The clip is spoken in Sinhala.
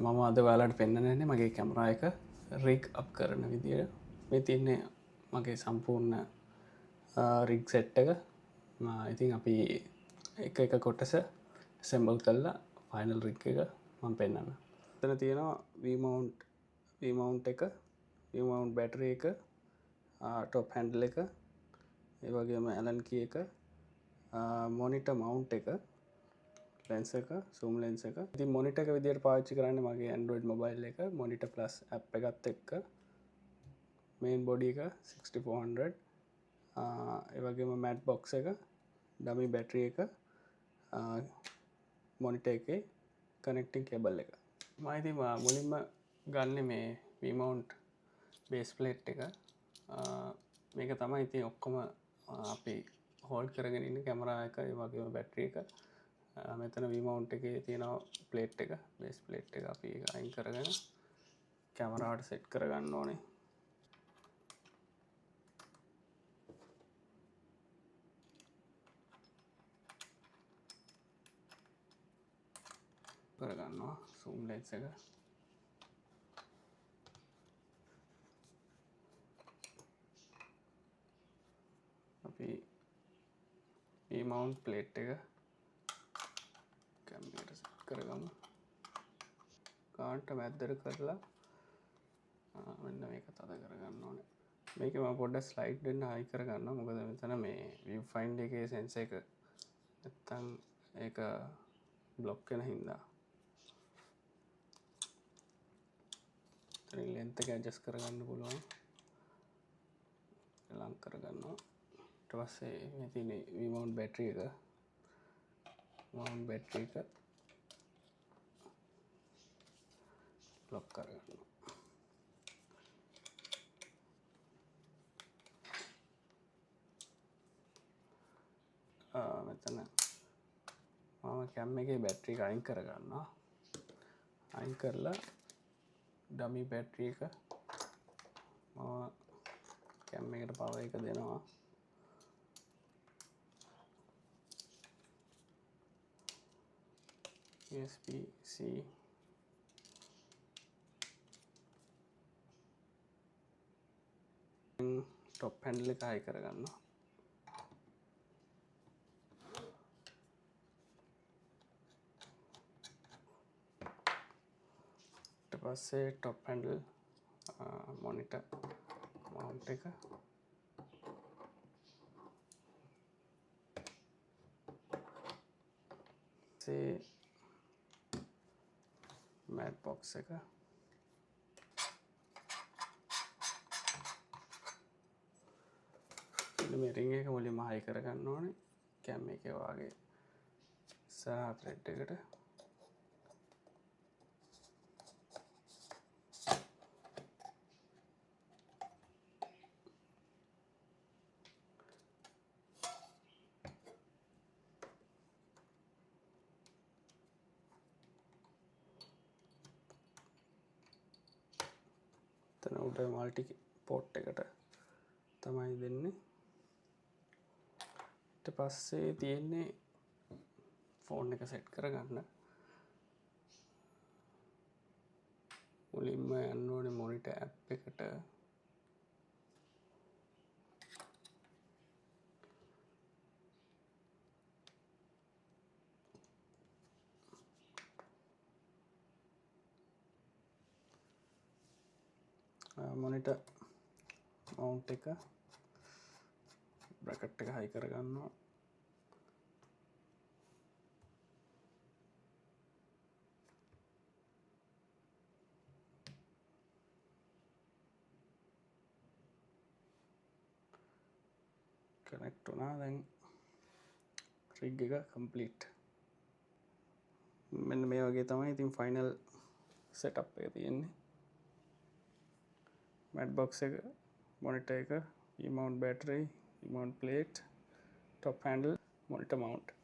මම අද ඔයාලට පෙන්නන්නේ මගේ කැමරා එක රිග් අප් කරන විදිය. මේ තියන්නේ මගේ සම්පූර්ණ රිග් සෙට් එක. ඉතින් අපි එක කොටස සෙම්බල් කරලා ෆයිනල් රිග් එක මම පෙන්වන්න. එතන තියෙනවා V-mount එක, V-mount බැටරි එක, ටොප් හැන්ඩල් එක, ඒ වගේම ඇලන් කී එක, මොනිටර් මවුන්ට් එක, ලෙන්ස් එක, zoom ලෙන්ස් එක. ඉතින් මොනිටර් එක විදියට පාවිච්චි කරන්නේ මගේ Android mobile එක Monitor Plus app එකත් එක්ක. main body එක 6400, ඒ වගේම matte box එක, dummy battery එක, monitor එකේ connecting cable එක. මම ඉතින් මුලින්ම ගන්න මේ V-mount base plate එක. මේක තමයි ඉතින් ඔක්කොම අපි හෝල්ඩ් කරගෙන ඉන්න කැමරා එක, ඒ වගේම බැටරි එක. මෙතන V-mount එකේ තියෙනවා ප්ලේට් එක, බේස් ප්ලේට් එක අපි ඒක අයින් කරගෙන කැමරාවට සෙට් කරගන්න ඕනේ. කරගන්නවා zoom lens එක. අපි V-mount plate එක කැමරාවට සෙට් කරගමු. කාන්ට මැද්දට කරලා මෙන්න මේක තද කරගන්න ඕනේ. මේක මම පොඩ්ඩක් ස්ලයිඩ් වෙන්න හයි කරගන්නවා. මොකද මෙතන මේ view finder එකේ sensor එක නැත්තම් ඒක බ්ලොක් වෙන හින්දා. එතනින් length එක adjust කරගන්න පුළුවන්. ලං කරගන්නවා. ඊට පස්සේ මේ තියෙන V-mount battery එක, mount battery එක ලොක් කරගන්නවා. මෙතන මම කැම් එකේ බැටරි එක අයින් කරගන්නවා. අයින් කරලා ඩමි බැටරි එක මම කැම් එකට පවර් එක දෙනවා. USB-C ටොප් හැන්ඩල් එක හයි කරගන්නවා. ඊට පස්සේ ටොප් හැන්ඩල් මොනිටර් මවුන්ට් එක matte box එක මේ රින් එක මුලින්ම හයි කරගන්න ඕනේ. කැම් එකේ වාගේ ඉස්සරහ thread එකට එතන උඩ මල්ටි පෝට් එකට තමයි දෙන්නේ. ඊට පස්සේ තියෙන්නේ ෆෝන් එක සෙට් කරගන්න. මුලින්ම යන්න ඕනේ මොනිටර් ඇප් එකට. මොනිටර් මවුන්ට් එක බ්‍රැකට් එක හයි කරගන්නවා. කනෙක්ට් වුණා. දැන් රිග් එක කම්ප්ලීට්. මෙන්න මේ වගේ තමයි ඉතින් ෆයිනල් සෙටප් එක තියෙන්නේ. matte box එක, monitor එක, V-mount battery, V-mount plate, top handle, monitor mount.